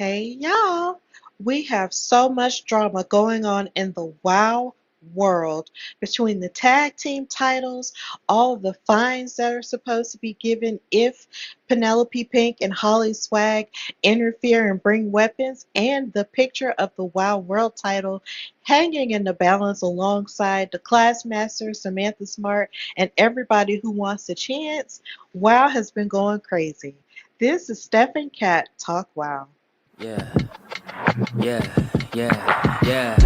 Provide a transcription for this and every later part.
Hey y'all, we have so much drama going on in the WoW world between the tag team titles, all of the fines that are supposed to be given if Penelope Pink and Holly Swag interfere and bring weapons, and the picture of the WoW world title hanging in the balance alongside the Classmaster, Samantha Smart, and everybody who wants a chance. WoW has been going crazy. This is Steph and Kat Talk WoW. Yeah, yeah.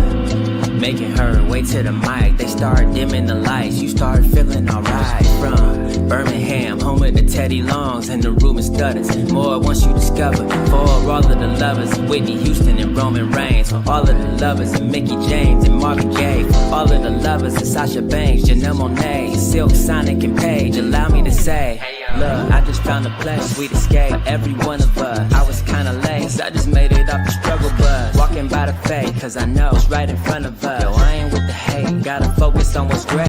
Making her way to the mic. They start dimming the lights. You start feeling alright. From Birmingham, home of the Teddy Longs, and the room is stutters. More once you discover. For all of the lovers, Whitney Houston and Roman Reigns. For all of the lovers, and Mickey James and Marvin Gaye. For all of the lovers, and Sasha Banks, Janelle Monáe, Silk, Sonic, and Paige. Allow me to say, look, I just found a place, sweet escape. Every one of us, I was kinda late. I just made it off the struggle bus. Walking by the fate, cause I know it's right in front of us. Yo, I ain't with the hate, gotta focus on what's great.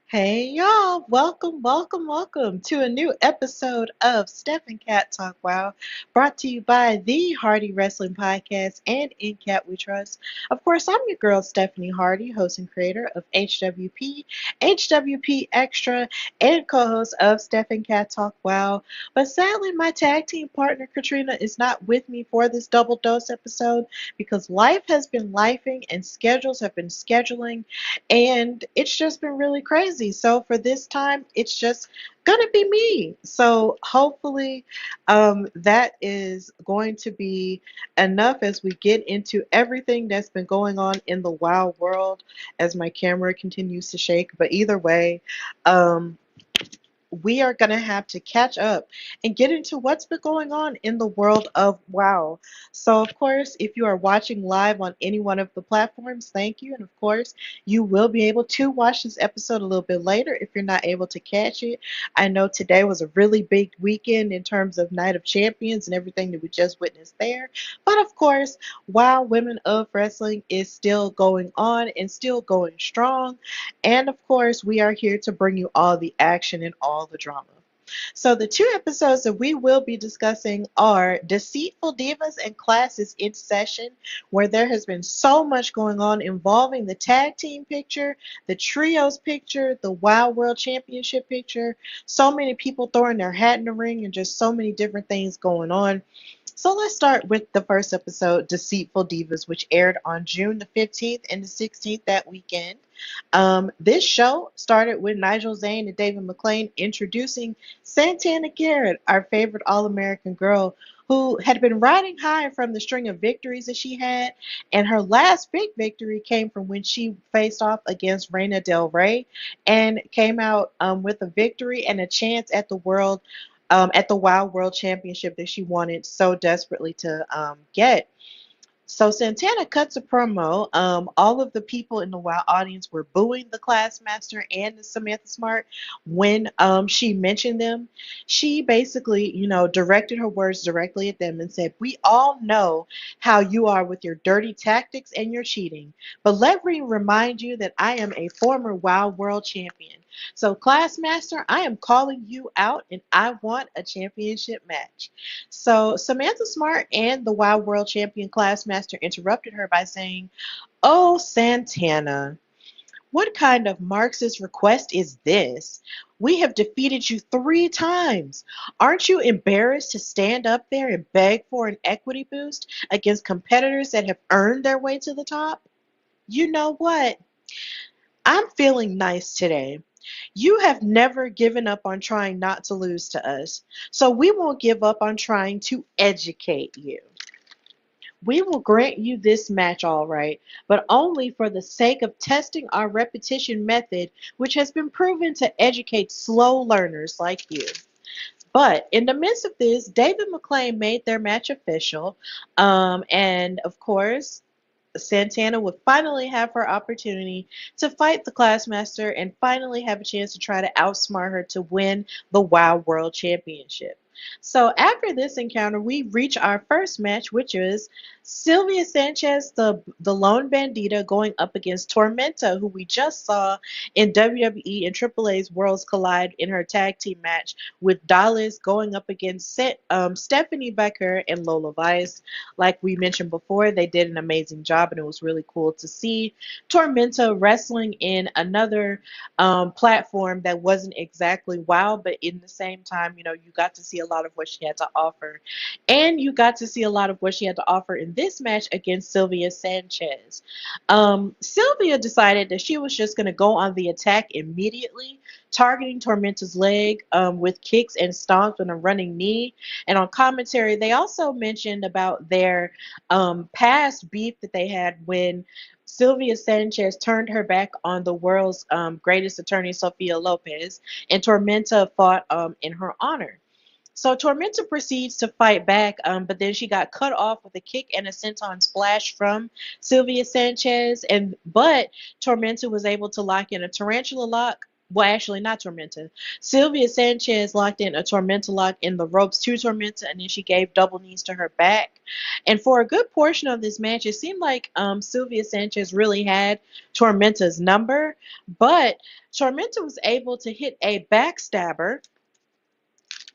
Hey y'all, welcome to a new episode of Steph and Cat Talk WoW, brought to you by the Hardy Wrestling Podcast and In Cat We Trust. Of course, I'm your girl Stephanie Hardy, host and creator of HWP, HWP Extra, and co-host of Steph and Cat Talk WoW. But sadly, my tag team partner Katrina is not with me for this double dose episode because life has been lifing and schedules have been scheduling, and it's just been really crazy. So for this time, it's just gonna be me. So hopefully, that is going to be enough as we get into everything that's been going on in the WoW world as my camera continues to shake. But either way, um, we are going to have to catch up and get into what's been going on in the world of WoW. So, of course, if you are watching live on any one of the platforms, thank you. And of course, you will be able to watch this episode a little bit later if you're not able to catch it. I know today was a really big weekend in terms of Night of Champions and everything that we just witnessed there. But of course, WoW Women of Wrestling is still going on and still going strong. And of course, we are here to bring you all the action and all the drama. So, the two episodes that we will be discussing are Deceitful Divas and Classes in Session, where there has been so much going on involving the tag team picture, the trios picture, the WoW World Championship picture, so many people throwing their hat in the ring, and just so many different things going on. So let's start with the first episode, Deceitful Divas, which aired on June the 15th and the 16th that weekend. This show started with Nigel Zane and David McClain introducing Santana Garrett, our favorite All-American girl, who had been riding high from the string of victories that she had, and her last big victory came from when she faced off against Reina Del Rey and came out with a victory and a chance at the WoW World Championship that she wanted so desperately to get. So Santana cuts a promo. All of the people in the WoW audience were booing the Classmaster and the Samantha Smart when she mentioned them. She basically, directed her words directly at them and said, "We all know how you are with your dirty tactics and your cheating, but let me remind you that I am a former WoW World Champion. So Classmaster, I am calling you out and I want a championship match." So Samantha Smart and the WoW World Champion Classmaster interrupted her by saying, "Oh, Santana, what kind of Marxist request is this? We have defeated you 3 times. Aren't you embarrassed to stand up there and beg for an equity boost against competitors that have earned their way to the top? You know what? I'm feeling nice today. You have never given up on trying not to lose to us, so we won't give up on trying to educate you. We will grant you this match, all right, but only for the sake of testing our repetition method, which has been proven to educate slow learners like you." But in the midst of this, David McClain made their match official, and of course, Santana would finally have her opportunity to fight the Classmaster and finally have a chance to try to outsmart her to win the WoW World Championship. So after this encounter, we reach our first match, which is Sylvia Sanchez, the lone bandita, going up against Tormenta, who we just saw in WWE and AAA's Worlds Collide in her tag team match with Dallas going up against Stephanie Becker and Lola Vice. Like we mentioned before, they did an amazing job, and it was really cool to see Tormenta wrestling in another platform that wasn't exactly wow, but in the same time, you got to see a lot of what she had to offer. And you got to see a lot of what she had to offer in this match against Sylvia Sanchez. Sylvia decided that she was just going to go on the attack immediately, targeting Tormenta's leg with kicks and stomps and a running knee. And on commentary, they also mentioned about their past beef that they had when Sylvia Sanchez turned her back on the world's greatest attorney, Sophia Lopez, and Tormenta fought in her honor. So Tormenta proceeds to fight back, but then she got cut off with a kick and a senton splash from Sylvia Sanchez. But Tormenta was able to lock in a tarantula lock. Well, actually, not Tormenta. Sylvia Sanchez locked in a Tormenta lock in the ropes to Tormenta, and then she gave double knees to her back. And for a good portion of this match, it seemed like Sylvia Sanchez really had Tormenta's number, but Tormenta was able to hit a backstabber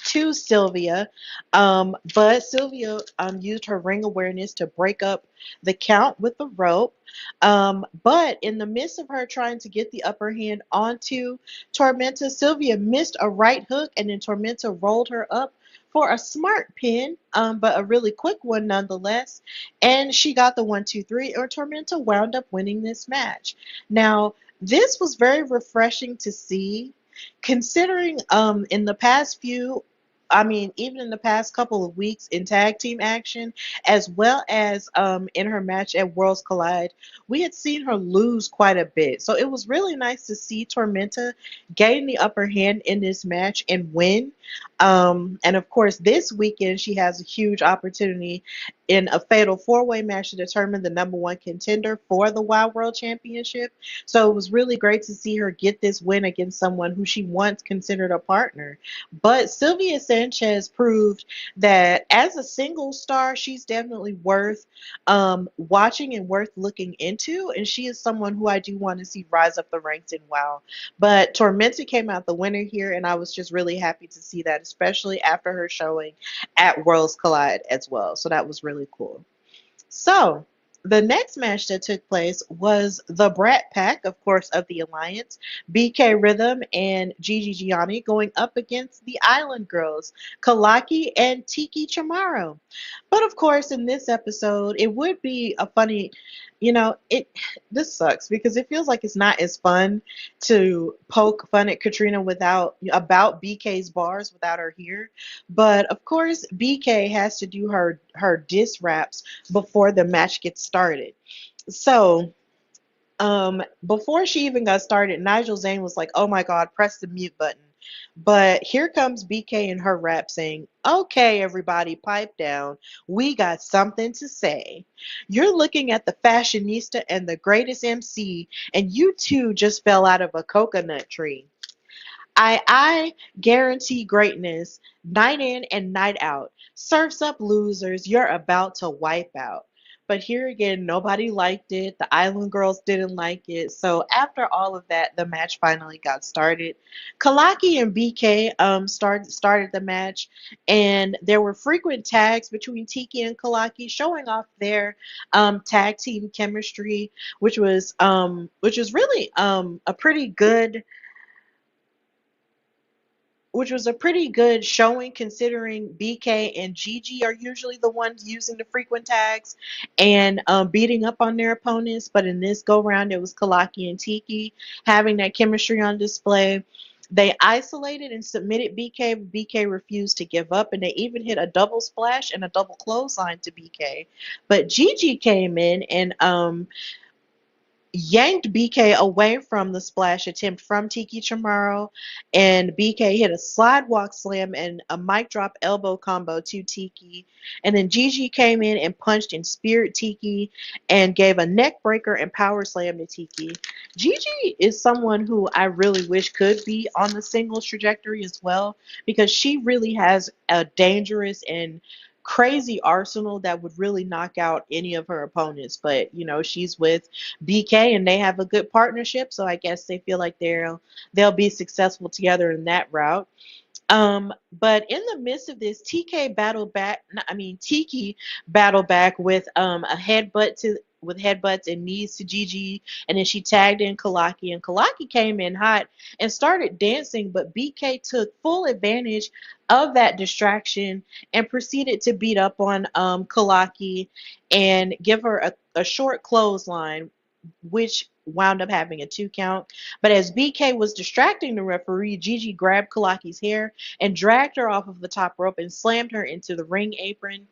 to Sylvia, but Sylvia used her ring awareness to break up the count with the rope. But in the midst of her trying to get the upper hand onto Tormenta, Sylvia missed a right hook, and then Tormenta rolled her up for a smart pin, but a really quick one nonetheless. And she got the 1, 2, 3, or Tormenta wound up winning this match. Now, this was very refreshing to see, considering in the past few, I mean, even in the past couple of weeks in tag team action, as well as in her match at Worlds Collide, we had seen her lose quite a bit. So it was really nice to see Tormenta gain the upper hand in this match and win. And of course, this weekend she has a huge opportunity in a fatal four-way match to determine the number one contender for the Wild World Championship. So it was really great to see her get this win against someone who she once considered a partner. But Sylvia Sanchez proved that as a single star, she's definitely worth watching and worth looking into. And she is someone who I do want to see rise up the ranks in WoW. But Tormenta came out the winner here, and I was just really happy to see that, especially after her showing at Worlds Collide as well. So that was really cool. So, the next match that took place was the Brat Pack, of course, of the Alliance, BK Rhythm and Gigi Gianni going up against the Island Girls, Kalaki and Tiki Chamorro. But of course, in this episode, it would be a funny, this sucks because it feels like it's not as fun to poke fun at Katrina about BK's bars without her here. But of course, BK has to do her diss raps before the match gets started. So before she even got started, Nigel Zane was like, "Oh my God, press the mute button." But here comes BK in her rap saying, "Okay, everybody, pipe down. We got something to say. You're looking at the fashionista and the greatest MC, and you two just fell out of a coconut tree. I guarantee greatness, night in and night out. Surfs up losers, you're about to wipe out." But here again, nobody liked it. The Island Girls didn't like it. So after all of that, the match finally got started. Kalaki and BK started the match, and there were frequent tags between Tiki and Kalaki, showing off their tag team chemistry, which was really a pretty good showing, considering BK and Gigi are usually the ones using the frequent tags and beating up on their opponents. But in this go round, it was Kalaki and Tiki having that chemistry on display. They isolated and submitted BK, but BK refused to give up, and they even hit a double splash and a double clothesline to BK. But Gigi came in and yanked BK away from the splash attempt from Tiki Chamorro, and BK hit a slide walk slam and a mic drop elbow combo to Tiki. And then Gigi came in and punched and speared Tiki and gave a neck breaker and power slam to Tiki. Gigi is someone who I really wish could be on the singles trajectory as well, because she really has a dangerous and crazy arsenal that would really knock out any of her opponents. But she's with BK and they have a good partnership, so I guess they feel like they'll be successful together in that route. But in the midst of this, Tiki battled back with a headbutt to with headbutts and knees to Gigi, and then she tagged in Kalaki, and Kalaki came in hot and started dancing, but BK took full advantage of that distraction and proceeded to beat up on Kalaki and give her a short clothesline, which wound up having a 2 count. But as BK was distracting the referee, Gigi grabbed Kalaki's hair and dragged her off of the top rope and slammed her into the ring apron.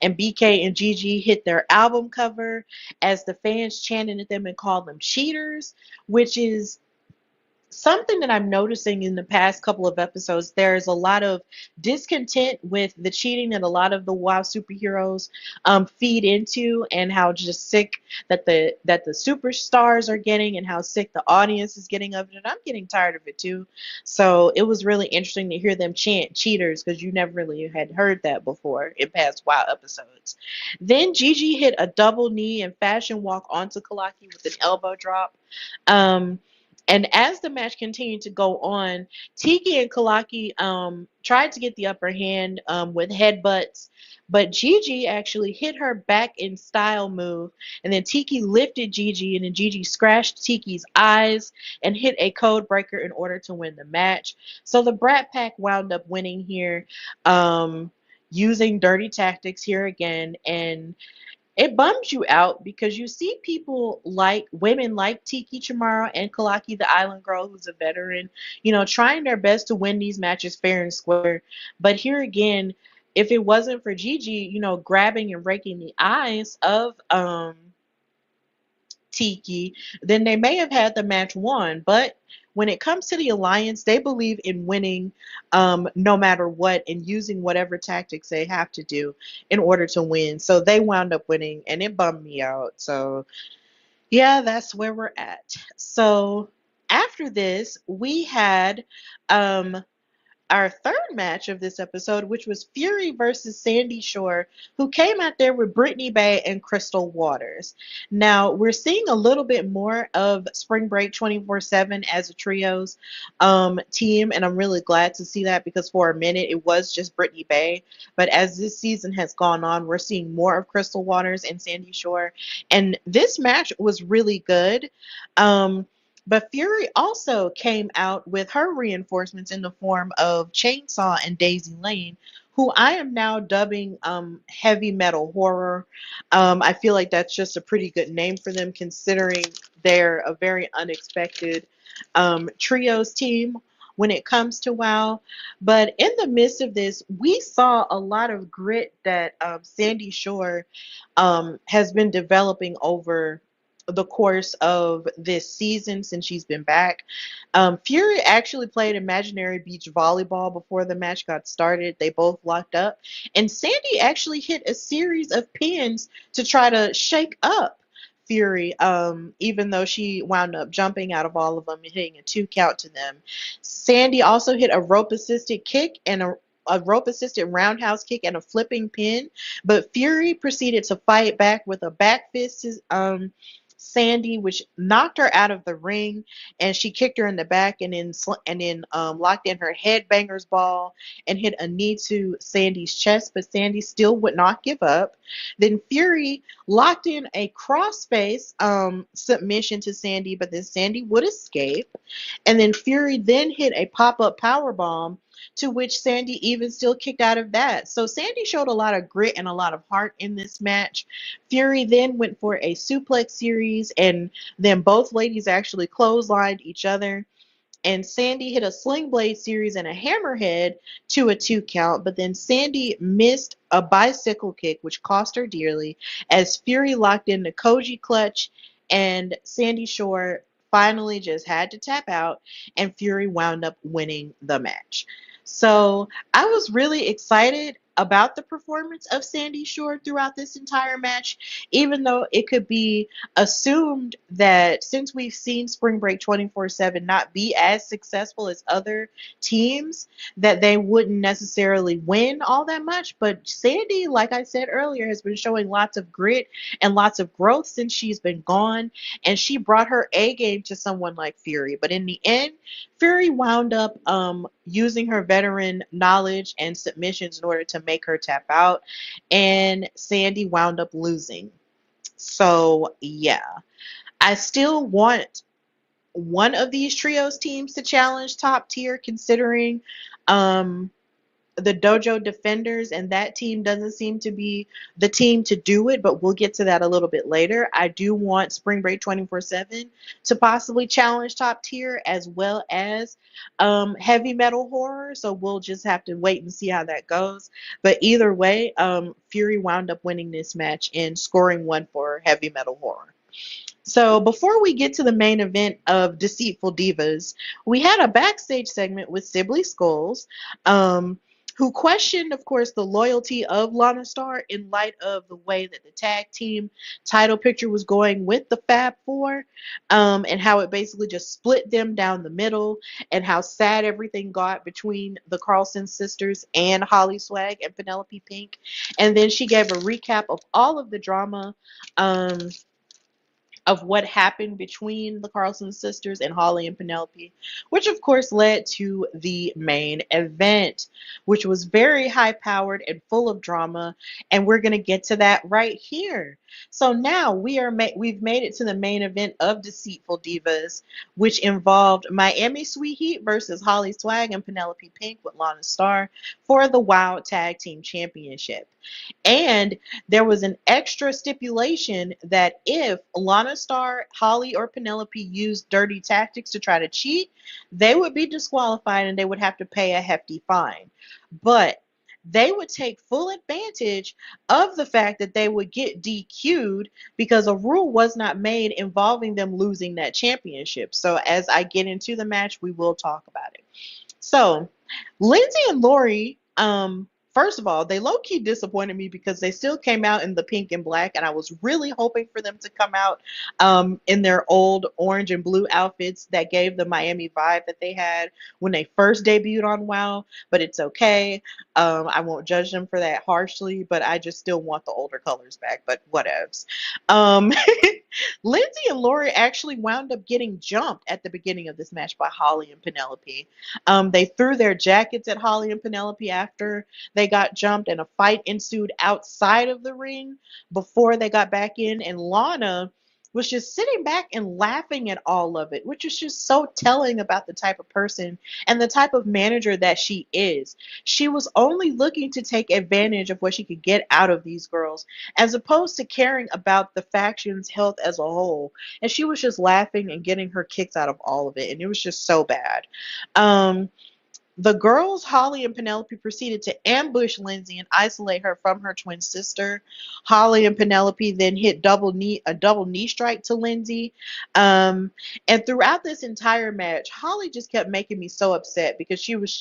And BK and Gigi hit their album cover as the fans chanted at them and called them cheaters, which is something that I'm noticing in the past couple of episodes. There's a lot of discontent with the cheating that a lot of the WoW superheroes feed into, and how just sick that the superstars are getting, and how sick the audience is getting of it. And I'm getting tired of it too. So it was really interesting to hear them chant cheaters, because you never really had heard that before in past WoW episodes. Then Gigi hit a double knee and fashion walk onto Kalaki with an elbow drop. Um, and as the match continued to go on, Tiki and Kalaki tried to get the upper hand with headbutts, but Gigi actually hit her back in style move, and then Tiki lifted Gigi, and then Gigi scratched Tiki's eyes and hit a code breaker in order to win the match. So the Brat Pack wound up winning here, um, using dirty tactics here again, and it bums you out because you see people like women like Tiki Chamorro and Kalaki the Island Girl, who's a veteran, trying their best to win these matches fair and square. But here again, if it wasn't for Gigi, grabbing and raking the eyes of Tiki, then they may have had the match won. But when it comes to the alliance, they believe in winning no matter what, and using whatever tactics they have to do in order to win. So they wound up winning, and it bummed me out. So, yeah, that's where we're at. So, after this, we had um, our third match of this episode, which was Fury versus Sandy Shore, who came out there with Brittany Bay and Crystal Waters. Now, we're seeing a little bit more of Spring Break 24/7 as a trios team, and I'm really glad to see that, because for a minute it was just Brittany Bay. But as this season has gone on, we're seeing more of Crystal Waters and Sandy Shore, and this match was really good. But Fury also came out with her reinforcements in the form of Chainsaw and Daisy Lane, who I am now dubbing heavy metal horror. I feel like that's just a pretty good name for them, considering they're a very unexpected trios team when it comes to WoW. But in the midst of this, we saw a lot of grit that Sandy Shore has been developing over the course of this season since she's been back. Fury actually played imaginary beach volleyball before the match got started. They both locked up, and Sandy actually hit a series of pins to try to shake up Fury, even though she wound up jumping out of all of them and hitting a 2 count to them. Sandy also hit a rope assisted kick and a rope assisted roundhouse kick and a flipping pin, but Fury proceeded to fight back with a back fist Sandy, which knocked her out of the ring, and she kicked her in the back, and then locked in her headbangers ball and hit a knee to Sandy's chest, but Sandy still would not give up. Then Fury locked in a crossface submission to Sandy, but then Sandy would escape, and then Fury then hit a pop-up power bomb, to which Sandy even still kicked out of that. So Sandy showed a lot of grit and a lot of heart in this match. Fury then went for a suplex series, and then both ladies actually clotheslined each other. And Sandy hit a sling blade series and a hammerhead to a 2 count, but then Sandy missed a bicycle kick, which cost her dearly, as Fury locked in the Koji clutch and Sandy Shore finally just had to tap out, and Fury wound up winning the match. So I was really excited about the performance of Sandy Shore throughout this entire match, even though it could be assumed that since we've seen Spring Break 24/7 not be as successful as other teams, that they wouldn't necessarily win all that much. But Sandy, like I said earlier, has been showing lots of grit and lots of growth since she's been gone, and she brought her A game to someone like Fury. But in the end, Fury wound up using her veteran knowledge and submissions in order to make her tap out, and Sandy wound up losing. So, yeah. I still want one of these trios teams to challenge top tier, considering um, the Dojo Defenders, and that team doesn't seem to be the team to do it, but we'll get to that a little bit later. I do want Spring Break 24/7 to possibly challenge top tier as well as heavy metal horror, so we'll just have to wait and see how that goes. But either way, Fury wound up winning this match and scoring one for heavy metal horror. So before we get to the main event of Deceitful Divas, we had a backstage segment with Sibley Skulls, um, who questioned, of course, the loyalty of Lana Star in light of the way that the tag team title picture was going with the Fab Four, and how it basically just split them down the middle, and how sad everything got between the Carlson sisters and Holly Swag and Penelope Pink. And then she gave a recap of all of the drama. Of what happened between the Carlson sisters and Holly and Penelope, which of course led to the main event, which was very high powered and full of drama, and we're going to get to that right here. So now we've made it to the main event of Deceitful Divas, which involved Miami Sweet Heat versus Holly Swag and Penelope Pink with Lana Star for the Wild Tag Team Championship. And there was an extra stipulation that if Lana Star, Holly, or Penelope used dirty tactics to try to cheat, they would be disqualified and they would have to pay a hefty fine. But they would take full advantage of the fact that they would get DQ'd because a rule was not made involving them losing that championship. So as I get into the match, we will talk about it. So Lindsey and Laurie, first of all, they low-key disappointed me because they still came out in the pink and black, and I was really hoping for them to come out in their old orange and blue outfits that gave the Miami vibe that they had when they first debuted on WoW, but it's okay. I won't judge them for that harshly, but I just still want the older colors back, but whatevs. Um, Lindsey and Laurie actually wound up getting jumped at the beginning of this match by Holly and Penelope. They threw their jackets at Holly and Penelope after they got jumped, and a fight ensued outside of the ring before they got back in, and Lana was just sitting back and laughing at all of it, which is just so telling about the type of person and the type of manager that she is. She was only looking to take advantage of what she could get out of these girls, as opposed to caring about the faction's health as a whole. And she was just laughing and getting her kicks out of all of it, and it was just so bad. The girls, Holly and Penelope, proceeded to ambush Lindsey and isolate her from her twin sister. Holly and Penelope then hit a double knee strike to Lindsey. And throughout this entire match, Holly just kept making me so upset because she was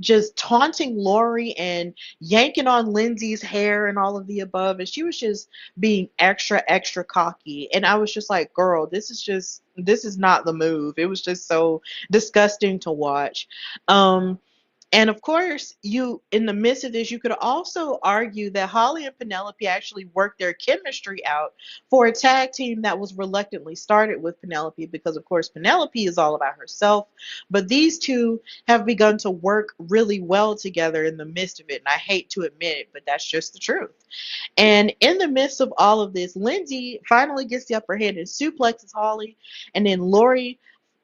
just taunting Laurie and yanking on Lindsey's hair and all of the above, and she was just being extra cocky, and I was just like, girl, this is not the move. It was just so disgusting to watch. And of course, in the midst of this, you could also argue that Holly and Penelope actually worked their chemistry out for a tag team that was reluctantly started with Penelope, because of course Penelope is all about herself, but these two have begun to work really well together in the midst of it, and I hate to admit it, but that's just the truth. And in the midst of all of this, Lindsey finally gets the upper hand and suplexes Holly, and then Laurie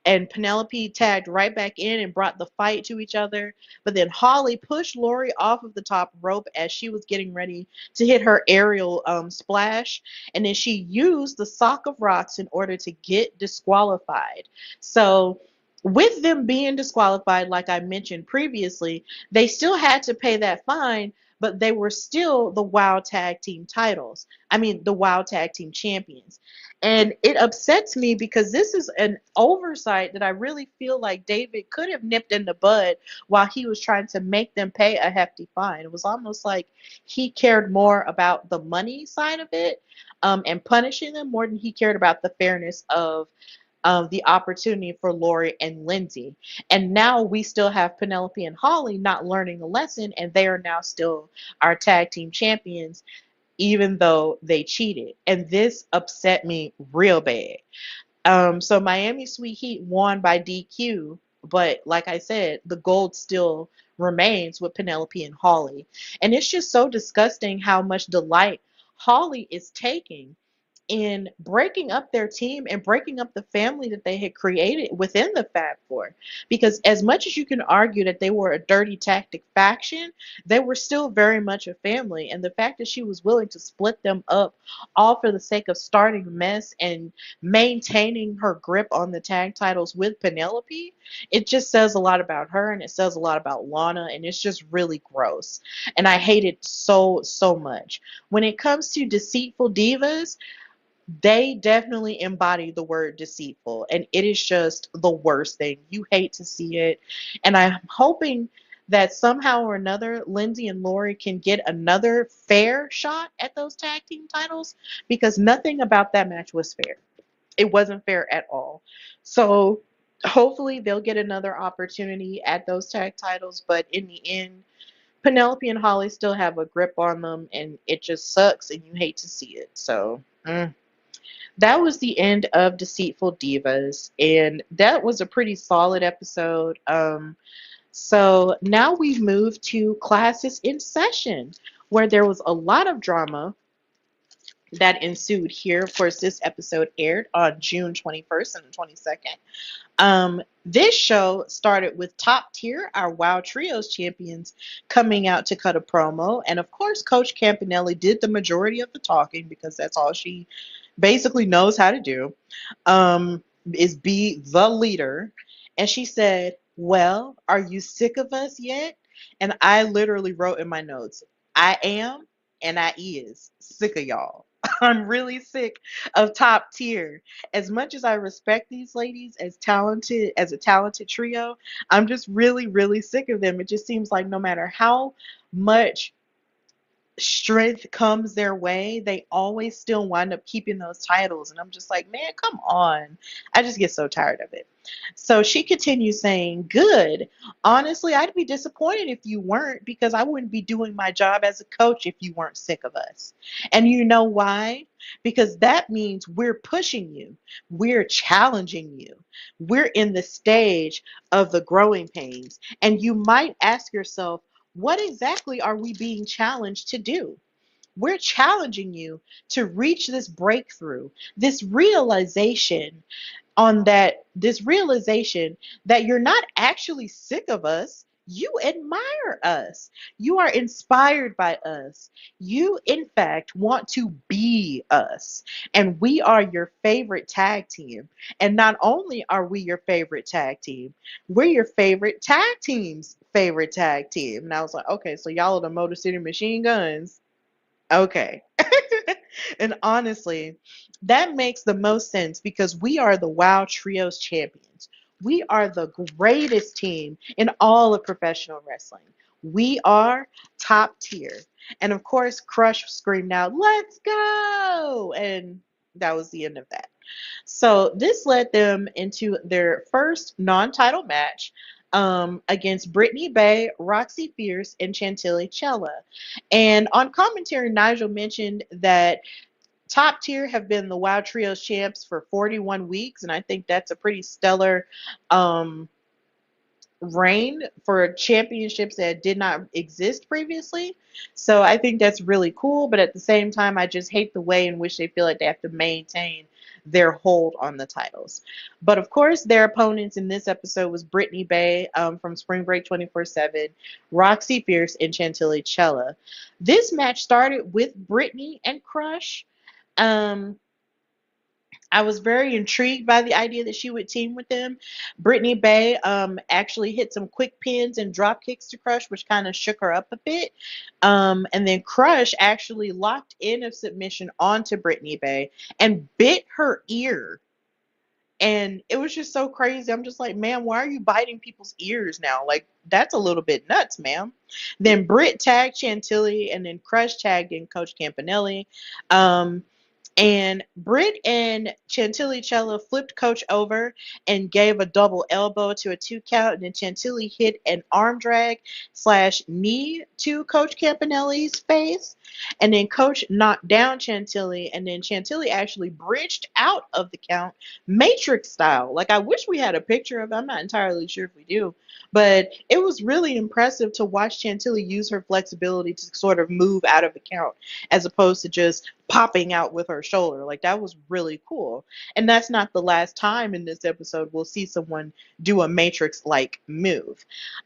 and Penelope tagged right back in and brought the fight to each other. But then Holly pushed Laurie off of the top rope as she was getting ready to hit her aerial splash. And then she used the sock of rocks in order to get disqualified. So with them being disqualified, like I mentioned previously, they still had to pay that fine, but they were still the WoW Tag Team titles. I mean, the WoW Tag Team champions. And it upsets me because this is an oversight that I really feel like David could have nipped in the bud while he was trying to make them pay a hefty fine. It was almost like he cared more about the money side of it, and punishing them more than he cared about the fairness of the opportunity for Laurie and Lindsey. And now we still have Penelope and Holly not learning a lesson, and they are now still our tag team champions, even though they cheated. And this upset me real bad. So Miami Sweet Heat won by DQ, but like I said, the gold still remains with Penelope and Holly. And it's just so disgusting how much delight Holly is taking in breaking up their team and breaking up the family that they had created within the Fab Four. Because as much as you can argue that they were a dirty tactic faction, they were still very much a family. And the fact that she was willing to split them up all for the sake of starting a mess and maintaining her grip on the tag titles with Penelope, it just says a lot about her, and it says a lot about Lana, and it's just really gross. And I hate it so, so much. When it comes to Deceitful Divas, they definitely embody the word deceitful, and it is just the worst thing. You hate to see it, and I'm hoping that somehow or another Lindsey and Laurie can get another fair shot at those tag team titles, because nothing about that match was fair. It wasn't fair at all. So hopefully they'll get another opportunity at those tag titles, but in the end, Penelope and Holly still have a grip on them, and it just sucks, and you hate to see it. So that was the end of Deceitful Divas, and that was a pretty solid episode. So now we've moved to Classes in Session, where there was a lot of drama that ensued here. Of course, this episode aired on June 21st and the 22nd. This show started with Top Tier, our WoW Trios champions, coming out to cut a promo. And of course, Coach Campanelli did the majority of the talking because that's all she basically knows how to do, is be the leader. And she said, "Well, are you sick of us yet?" And I literally wrote in my notes, "I am and I is sick of y'all." I'm really sick of Top Tier. As much as I respect these ladies as a talented trio, I'm just really, really sick of them. It just seems like no matter how much strength comes their way, they always still wind up keeping those titles. And I'm just like, man, come on. I just get so tired of it. So she continues saying, "Good. Honestly, I'd be disappointed if you weren't, because I wouldn't be doing my job as a coach if you weren't sick of us. And you know why? Because that means we're pushing you. We're challenging you. We're in the stage of the growing pains. And you might ask yourself, what exactly are we being challenged to do? We're challenging you to reach this breakthrough, this realization that you're not actually sick of us. You admire us. You are inspired by us. You, in fact, want to be us. And we are your favorite tag team. And not only are we your favorite tag team, we're your favorite tag team's favorite tag team." And I was like, okay, so y'all are the Motor City Machine Guns. Okay. And honestly, that makes the most sense because we are the WoW Trios champions. We are the greatest team in all of professional wrestling. We are Top Tier. And of course, Crush screamed out, "Let's go!" And that was the end of that. So this led them into their first non-title match, against Brittany Bay, Roxy Fierce, and Chantilly Chella. And on commentary, Nigel mentioned that Top Tier have been the WoW Trios champs for 41 weeks, and I think that's a pretty stellar um, reign for championships that did not exist previously. So I think that's really cool, but at the same time, I just hate the way in which they feel like they have to maintain their hold on the titles. But of course, their opponents in this episode was Brittany Bay, from Spring Break 24/7, Roxy Fierce, and Chantilly Chella. This match started with Brittany and Crush. Um, I was very intrigued by the idea that she would team with them. Brittany Bay actually hit some quick pins and drop kicks to Crush, which kind of shook her up a bit. And then Crush actually locked in a submission onto Brittany Bay and bit her ear. And it was just so crazy. I'm just like, ma'am, why are you biting people's ears now? Like, that's a little bit nuts, ma'am. Then Britt tagged Chantilly, and then Crush tagged in Coach Campanelli. Um, and Britt and Chantilly Cella flipped Coach over and gave a double elbow to a 2 count. And then Chantilly hit an arm drag slash knee to Coach Campanelli's face. And then Coach knocked down Chantilly. And then Chantilly actually bridged out of the count, Matrix style. Like, I wish we had a picture of it. I'm not entirely sure if we do. But it was really impressive to watch Chantilly use her flexibility to sort of move out of the count as opposed to just popping out with her shoulder. Like, that was really cool. And that's not the last time in this episode we'll see someone do a Matrix like move.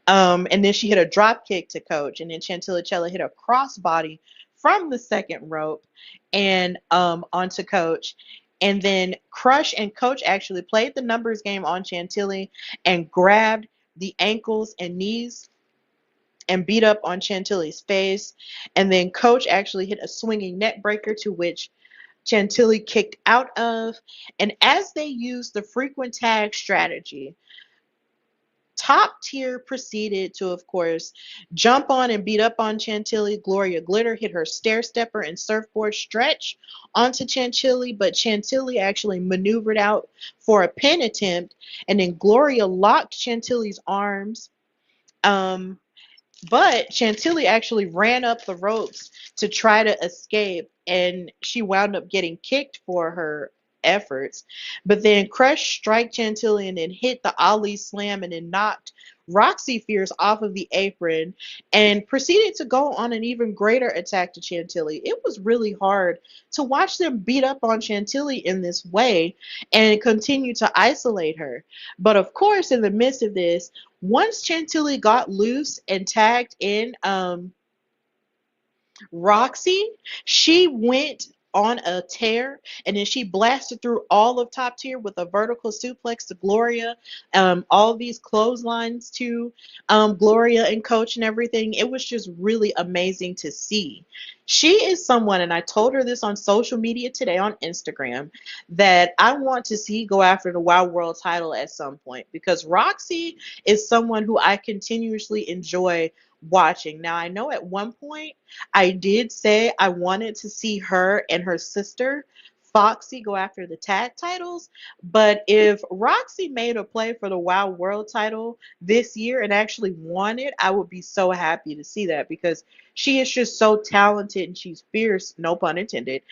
And then she hit a drop kick to Coach, and then Chantilly hit a crossbody from the second rope and onto Coach. And then Crush and Coach actually played the numbers game on Chantilly and grabbed the ankles and knees and beat up on Chantilly's face. And then Coach actually hit a swinging net breaker to which Chantilly kicked out of. And as they used the frequent tag strategy, Top Tier proceeded to, of course, jump on and beat up on Chantilly. Gloria Glitter hit her stair stepper and surfboard stretch onto Chantilly, but Chantilly actually maneuvered out for a pin attempt. And then Gloria locked Chantilly's arms. Um, but Chantilly actually ran up the ropes to try to escape, and she wound up getting kicked for her efforts. But then Crush struck Chantilly and then hit the Ali slam and then knocked Roxy Fierce off of the apron and proceeded to go on an even greater attack to Chantilly. It was really hard to watch them beat up on Chantilly in this way and continue to isolate her. But of course, in the midst of this, once Chantilly got loose and tagged in Roxy, she went on a tear and then she blasted through all of Top Tier with a vertical suplex to Gloria, all these clotheslines to Gloria and Coach and everything. It was just really amazing to see. She is someone, and I told her this on social media today on Instagram, that I want to see go after the Wild World title at some point because Roxy is someone who I continuously enjoy watching. Now, I know at one point I did say I wanted to see her and her sister Foxy go after the tag titles, but if Roxy made a play for the Wild World title this year and actually won it, I would be so happy to see that because she is just so talented and she's fierce, no pun intended,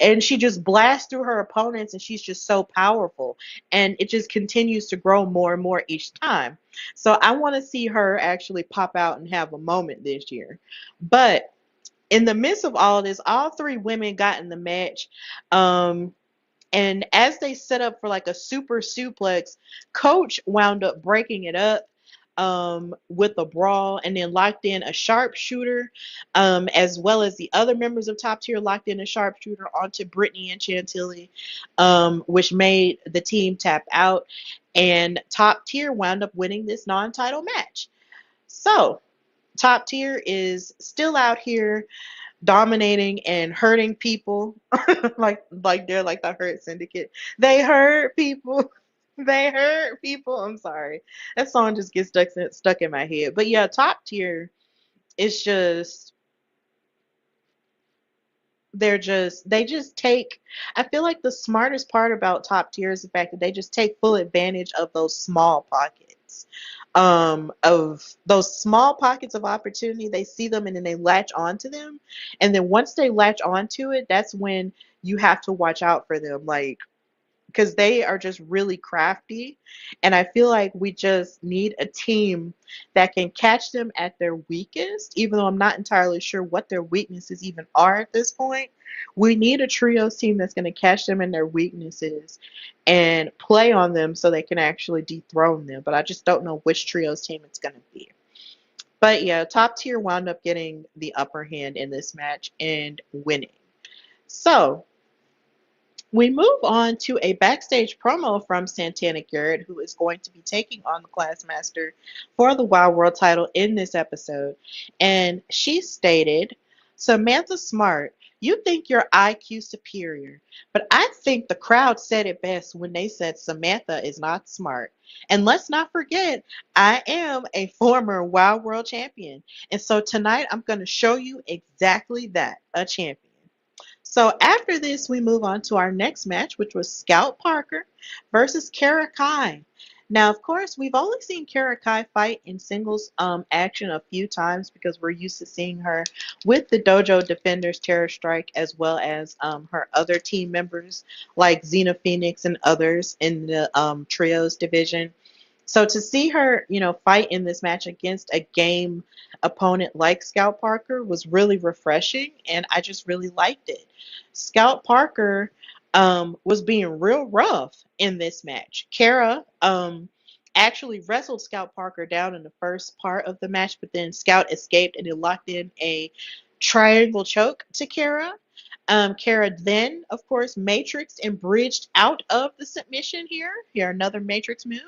and she just blasts through her opponents and she's just so powerful and it just continues to grow more and more each time. So I want to see her actually pop out and have a moment this year. But in the midst of all of this, all three women got in the match. And as they set up for like a super suplex, Coach wound up breaking it up with a brawl and then locked in a sharpshooter, as well as the other members of Top Tier locked in a sharpshooter onto Brittany and Chantilly, which made the team tap out. And Top Tier wound up winning this non-title match. So Top Tier is still out here dominating and hurting people like they're like the hurt syndicate. They hurt people. They hurt people. I'm sorry. That song just gets stuck in my head. But yeah, Top Tier is just they just take, I feel like the smartest part about Top Tier is the fact that they just take full advantage of those small pockets, of those small pockets of opportunity. They see them and then they latch onto them, and then once they latch onto it, that's when you have to watch out for them, like, because they are just really crafty. And I feel like we just need a team that can catch them at their weakest, even though I'm not entirely sure what their weaknesses even are at this point. We need a trios team that's going to catch them in their weaknesses and play on them so they can actually dethrone them. But I just don't know which trios team it's going to be. But yeah, Top Tier wound up getting the upper hand in this match and winning. So We move on to a backstage promo from Santana Garrett, who is going to be taking on the Classmaster for the Wild World title in this episode. And she stated, Samantha Smart, you think your IQ superior, but I think the crowd said it best when they said Samantha is not smart. And let's not forget, I am a former Wild World champion. And so tonight I'm going to show you exactly that, a champion. So after this, we move on to our next match, which was Scout Parker versus Kara Kai. Now, of course, we've only seen Kara Kai fight in singles action a few times because we're used to seeing her with the Dojo Defenders Terror Strike as well as her other team members like Xena Phoenix and others in the trios division. So to see her, fight in this match against a game opponent like Scout Parker was really refreshing, and I just really liked it. Scout Parker was being real rough in this match. Kara actually wrestled Scout Parker down in the first part of the match, but then Scout escaped and it locked in a triangle choke to Kara. Kara then, of course, matrixed and bridged out of the submission here. Here, another matrix move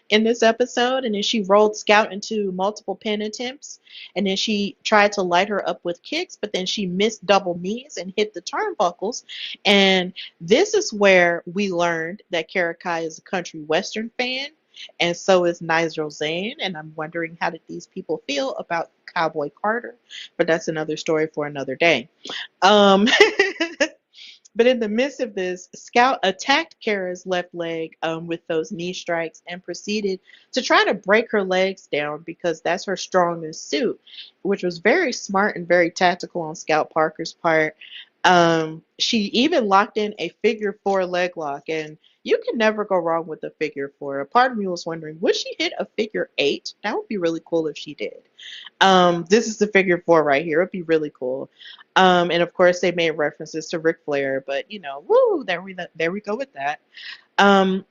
in this episode, and then she rolled Scout into multiple pin attempts, and then she tried to light her up with kicks, but then she missed double knees and hit the turnbuckles. And this is where we learned that Kara Kai is a country western fan, and so is Nigel Zane, and I'm wondering how did these people feel about Cowboy Carter, but that's another story for another day. Um, But in the midst of this, Scout attacked Kara's left leg with those knee strikes and proceeded to try to break her legs down because that's her strongest suit, which was very smart and very tactical on Scout Parker's part. She even locked in a figure four leg lock, and you can never go wrong with a figure four. A part of me was wondering, would she hit a figure eight? That would be really cool if she did. This is the figure four right here. It would be really cool. And of course, they made references to Ric Flair, but woo, there we go with that.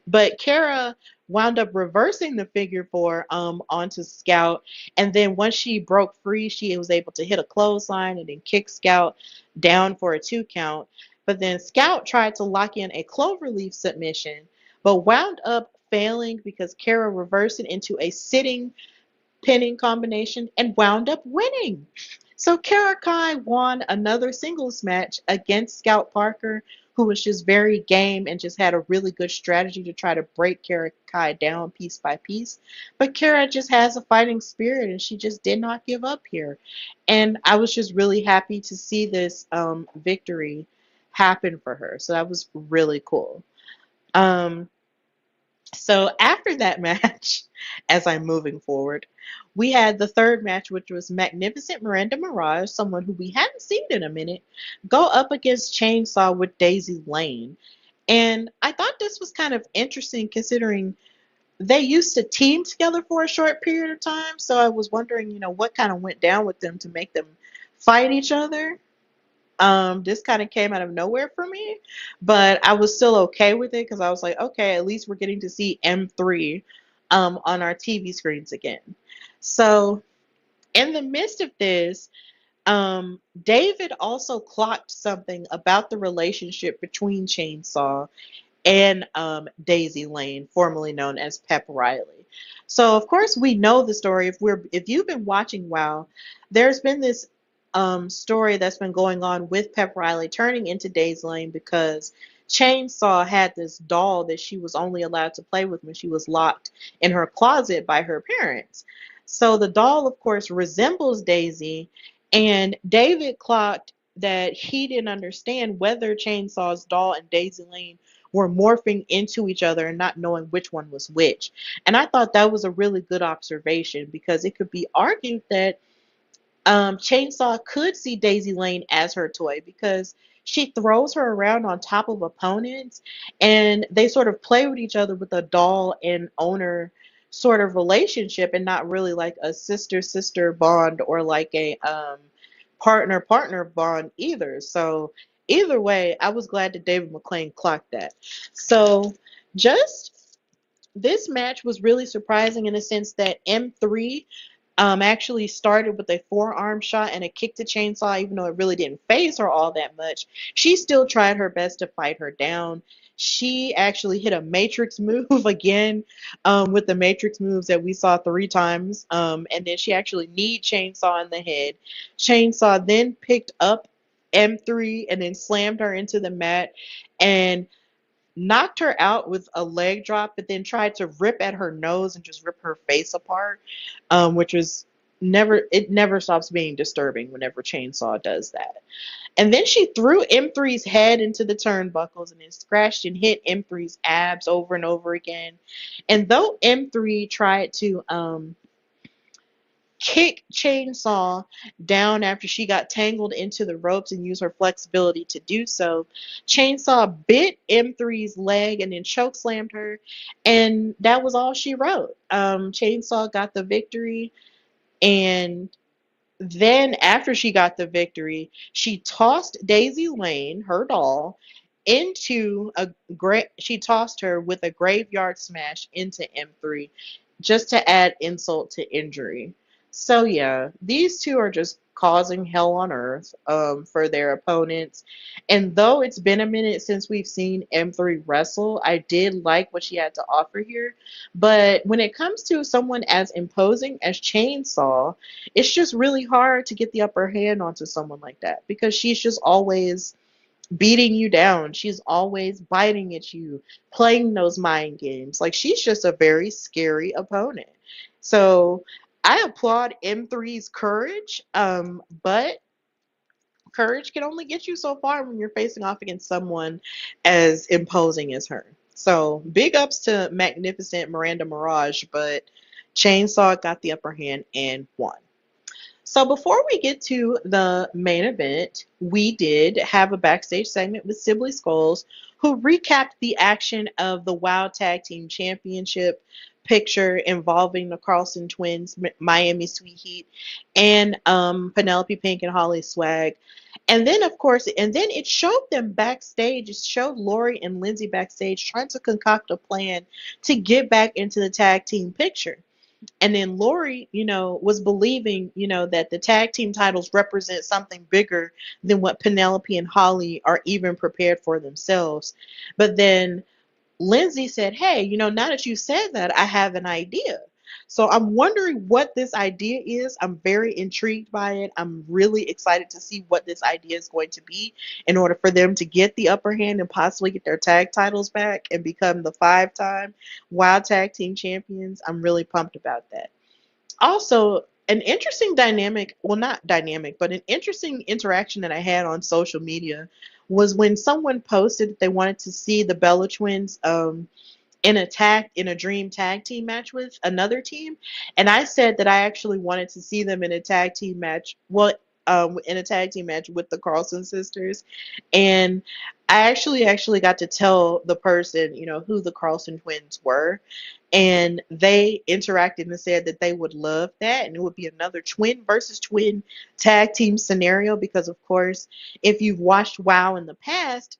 But Kara wound up reversing the figure four onto Scout, and then once she broke free, she was able to hit a clothesline and then kick Scout down for a 2 count. But then Scout tried to lock in a cloverleaf submission, but wound up failing because Kara reversed it into a sitting pinning combination and wound up winning. So Kara Kai won another singles match against Scout Parker, who was just very game and just had a really good strategy to try to break Kara Kai down piece by piece. But Kara just has a fighting spirit and she just did not give up here. And I was just really happy to see this victory happen for her. So that was really cool. Um, so after that match, as I'm moving forward, we had the third match, which was Magnificent Miranda Mirage, someone who we hadn't seen in a minute, go up against Chainsaw with Daisy Lane. And I thought this was kind of interesting considering they used to team together for a short period of time. So I was wondering, what kind of went down with them to make them fight each other. This kind of came out of nowhere for me, but I was still okay with it because I was like, okay, at least we're getting to see M3 on our TV screens again. So in the midst of this, David also clocked something about the relationship between Chainsaw and Daisy Lane, formerly known as Pep Riley. So of course we know the story. If you've been watching WoW, there's been this story that's been going on with Pep Riley turning into Daisy Lane because Chainsaw had this doll that she was only allowed to play with when she was locked in her closet by her parents. So the doll, of course, resembles Daisy, and David clocked that he didn't understand whether Chainsaw's doll and Daisy Lane were morphing into each other and not knowing which one was which. And I thought that was a really good observation because it could be argued that Chainsaw could see Daisy Lane as her toy because she throws her around on top of opponents and they sort of play with each other with a doll and owner sort of relationship and not really like a sister sister bond or like a partner partner bond either. So either way, I was glad that David McClain clocked that. So just this match was really surprising in the sense that M3 actually started with a forearm shot and a kick to chainsaw, even though it really didn't phase her all that much. She still tried her best to fight her down. She actually hit a matrix move again, with the matrix moves that we saw 3 times. And then she actually kneed Chainsaw in the head. Chainsaw then picked up M3 and then slammed her into the mat and knocked her out with a leg drop, but then tried to rip at her nose and just rip her face apart, which was never stops being disturbing whenever Chainsaw does that. And then she threw M3's head into the turnbuckles and then scratched and hit M3's abs over and over again. And though M3 tried to kick Chainsaw down after she got tangled into the ropes and used her flexibility to do so, Chainsaw bit M3's leg and then chokeslammed her, and that was all she wrote. Chainsaw got the victory, and then after she got the victory, she tossed Daisy Lane, her doll, into a she tossed her with a graveyard smash into M3 just to add insult to injury. So yeah, these two are just causing hell on earth for their opponents. And though it's been a minute since we've seen M3 wrestle, I did like what she had to offer here. But when it comes to someone as imposing as Chainsaw, it's just really hard to get the upper hand onto someone like that because she's just always beating you down. She's always biting at you, playing those mind games. Like, she's just a very scary opponent. So I applaud M3's courage, but courage can only get you so far when you're facing off against someone as imposing as her. So big ups to Magnificent Miranda Mirage, but Chainsaw got the upper hand and won. So before we get to the main event, we did have a backstage segment with Sibley Skulls, who recapped the action of the Wild Tag Team Championship picture involving the Carlson twins, Miami Sweet Heat, and Penelope Pink and Holly Swag. And then, of course, and then it showed them backstage. It showed Laurie and Lindsey backstage trying to concoct a plan to get back into the tag team picture. And then Laurie, was believing, that the tag team titles represent something bigger than what Penelope and Holly are even prepared for themselves. But then Lindsey said, hey, now that you said that, I have an idea. So I'm wondering what this idea is. I'm very intrigued by it. I'm really excited to see what this idea is going to be in order for them to get the upper hand and possibly get their tag titles back and become the 5-time Wild Tag Team Champions. I'm really pumped about that. Also, an interesting dynamic, well, not dynamic, but an interesting interaction that I had on social media was when someone posted that they wanted to see the Bella Twins in a dream tag team match with another team, and I said that I actually wanted to see them in a tag team match. Well, in a tag team match with the Carlson sisters, and I actually got to tell the person, who the Carlson twins were, and they interacted and said that they would love that, and it would be another twin versus twin tag team scenario because, of course, if you've watched WoW in the past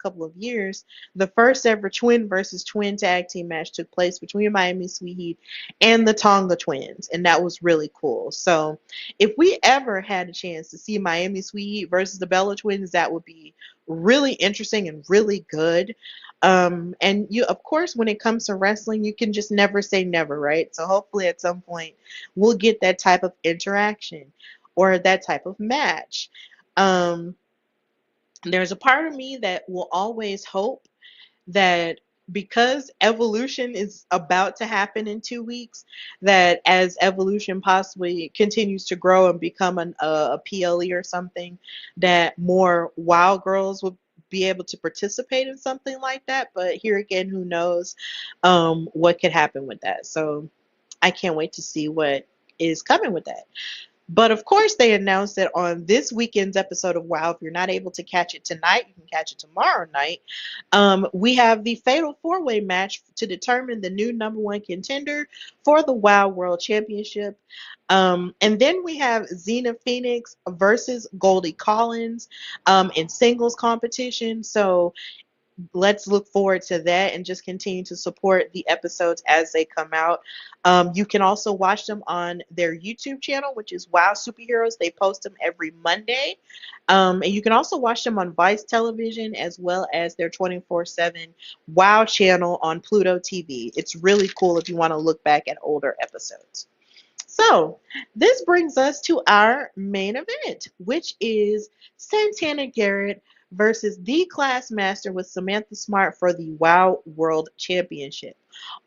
couple of years, the first ever twin versus twin tag team match took place between Miami Sweet Heat and the Tonga twins, and that was really cool. So if we ever had a chance to see Miami Sweet Heat versus the Bella Twins, that would be really interesting and really good. And you, of course, when it comes to wrestling, you can just never say never, right? So hopefully at some point we'll get that type of interaction or that type of match. Um, there's a part of me that will always hope that because Evolution is about to happen in 2 weeks, that as Evolution possibly continues to grow and become a PLE or something, that more WoW girls will be able to participate in something like that. But here again, who knows what could happen with that. So I can't wait to see what is coming with that. But of course, they announced that on this weekend's episode of WoW, if you're not able to catch it tonight, you can catch it tomorrow night. We have the Fatal 4-Way match to determine the new #1 contender for the WoW World Championship. And then we have Xena Phoenix versus Goldie Collins in singles competition. So let's look forward to that and just continue to support the episodes as they come out. You can also watch them on their YouTube channel, which is Wow Superheroes. They post them every Monday. And you can also watch them on Vice Television as well as their 24/7 Wow channel on Pluto TV. It's really cool if you want to look back at older episodes. So, this brings us to our main event, which is Santana Garrett versus the Class Master with Samantha Smart for the WoW World Championship.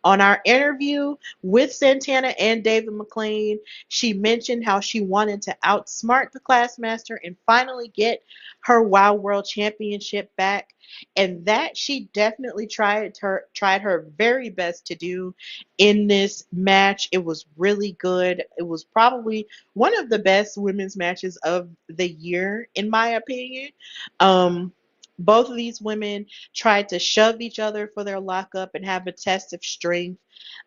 On our interview with Santana and David McLean, she mentioned how she wanted to outsmart the Classmaster and finally get her WoW World Championship back. And that she definitely tried her very best to do in this match. It was really good. It was probably one of the best women's matches of the year, in my opinion. Um, both of these women tried to shove each other for their lockup and have a test of strength.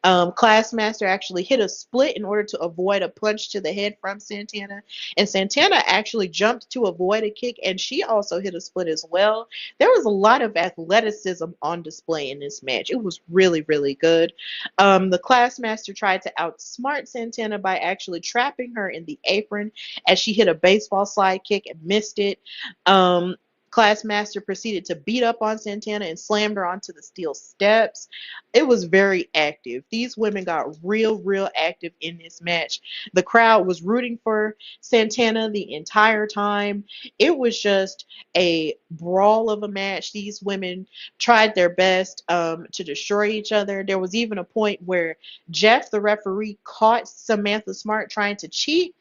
Classmaster actually hit a split in order to avoid a punch to the head from Santana, and Santana actually jumped to avoid a kick, and she also hit a split as well. There was a lot of athleticism on display in this match. It was really, really good. The Classmaster tried to outsmart Santana by actually trapping her in the apron as she hit a baseball slide kick and missed it. Um, Classmaster proceeded to beat up on Santana and slammed her onto the steel steps. It was very active. These women got real, real active in this match. The crowd was rooting for Santana the entire time. It was just a brawl of a match. These women tried their best to destroy each other. There was even a point where Jeff, the referee, caught Samantha Smart trying to cheat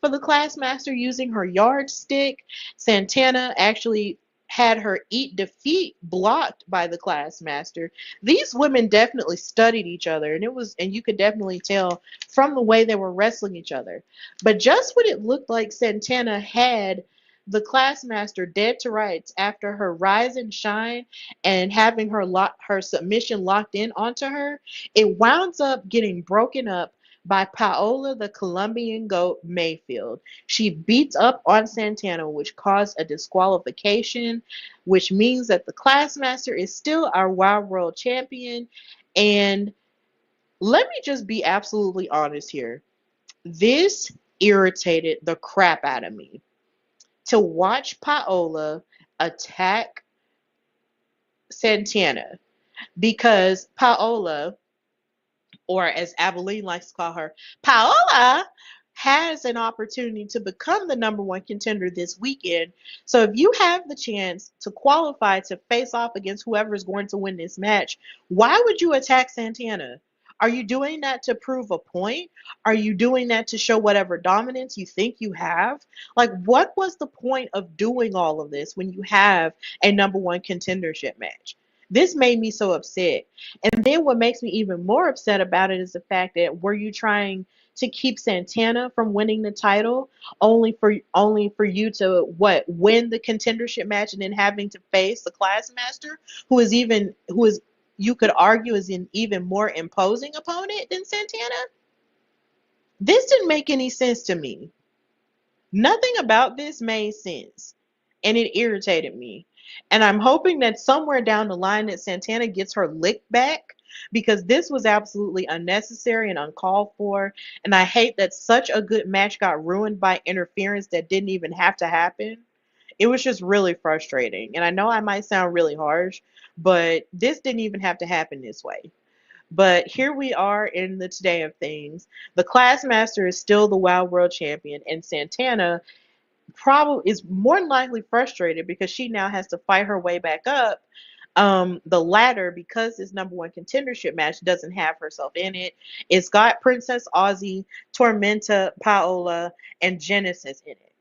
for the Classmaster using her yardstick. Santana actually had her eat defeat blocked by the Classmaster. These women definitely studied each other, and you could definitely tell from the way they were wrestling each other. But just when it looked like Santana had the Classmaster dead to rights after her rise and shine and having her submission locked in onto her, it wounds up getting broken up by Paola the Colombian goat Mayfield. She beats up on Santana, which caused a disqualification, which means that the Classmaster is still our Wild World Champion. And let me just be absolutely honest here. This irritated the crap out of me. To watch Paola attack Santana because Paola, or as Abilene likes to call her, Paola, has an opportunity to become the number one contender this weekend. So if you have the chance to qualify to face off against whoever is going to win this match, why would you attack Santana? Are you doing that to prove a point? Are you doing that to show whatever dominance you think you have? Like, what was the point of doing all of this when you have a number one contendership match? This made me so upset. And then what makes me even more upset about it is the fact that were you trying to keep Santana from winning the title only for you to win the contendership match and then having to face the Classmaster who is you could argue is an even more imposing opponent than Santana? This didn't make any sense to me. Nothing about this made sense, and it irritated me. And I'm hoping that somewhere down the line that Santana gets her lick back because this was absolutely unnecessary and uncalled for. And I hate that such a good match got ruined by interference that didn't even have to happen. It was just really frustrating. And I know I might sound really harsh, but this didn't even have to happen this way. But here we are in the today of things. The Classmaster is still the Wild World Champion, and Santana probably is more than likely frustrated because she now has to fight her way back up the ladder because this number one contendership match doesn't have herself in it. It's got Princess Aussie, Tormenta, Paola, and Genesis in it.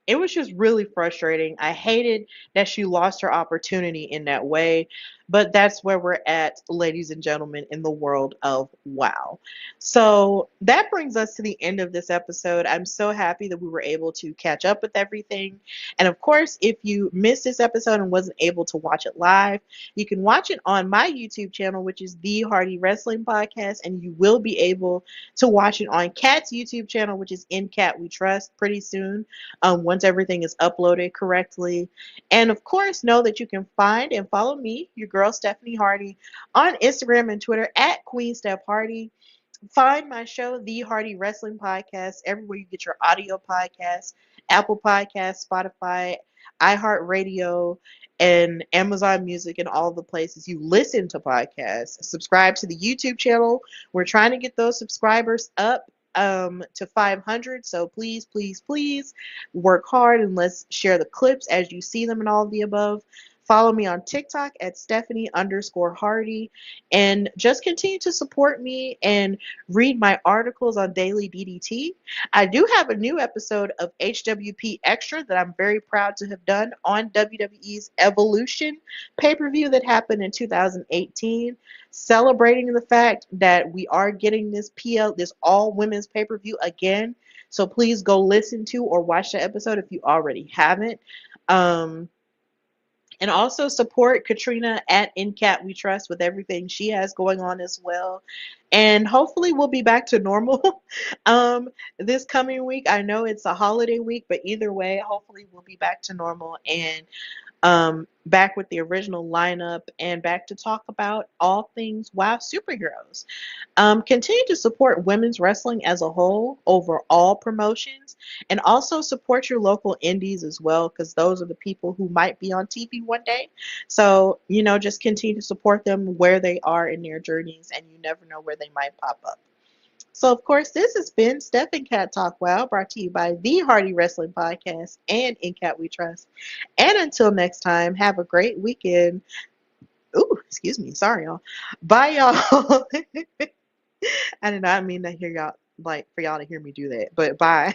It was just really frustrating. I hated that she lost her opportunity in that way But that's where we're at, ladies and gentlemen, in the world of WoW. So that brings us to the end of this episode. I'm so happy that we were able to catch up with everything. And of course, if you missed this episode and wasn't able to watch it live, you can watch it on my YouTube channel, which is The Hardy Wrestling Podcast, and you will be able to watch it on Kat's YouTube channel, which is In Cat We Trust, pretty soon, once everything is uploaded correctly. And of course, know that you can find and follow me, your girl Stephanie Hardy, on Instagram and Twitter at Queen Steph Hardy. Find my show, The Hardy Wrestling Podcast, everywhere you get your audio podcasts: Apple Podcasts, Spotify, iHeartRadio, and Amazon Music, and all the places you listen to podcasts. Subscribe to the YouTube channel. We're trying to get those subscribers up to 500. So please, please, please work hard and let's share the clips as you see them and all of the above. Follow me on TikTok at Stephanie_Hardy, and just continue to support me and read my articles on Daily DDT. I do have a new episode of HWP Extra that I'm very proud to have done on WWE's Evolution pay-per-view that happened in 2018, celebrating the fact that we are getting this all women's pay-per-view again. So please go listen to or watch the episode if you already haven't. And also support Katrina at InCat We Trust with everything she has going on as well. And hopefully we'll be back to normal this coming week. I know it's a holiday week, but either way, hopefully we'll be back to normal and back with the original lineup and back to talk about all things WoW superheroes. Continue to support women's wrestling as a whole over all promotions, and also support your local indies as well, because those are the people who might be on TV one day. So, just continue to support them where they are in their journeys, and you never know where they might pop up. So, of course, this has been Steph and Cat Talk Wow, brought to you by the Hardy Wrestling Podcast and In Cat We Trust. And until next time, have a great weekend. Ooh, excuse me. Sorry, y'all. Bye, y'all. I did not mean to hear y'all, for y'all to hear me do that, but bye.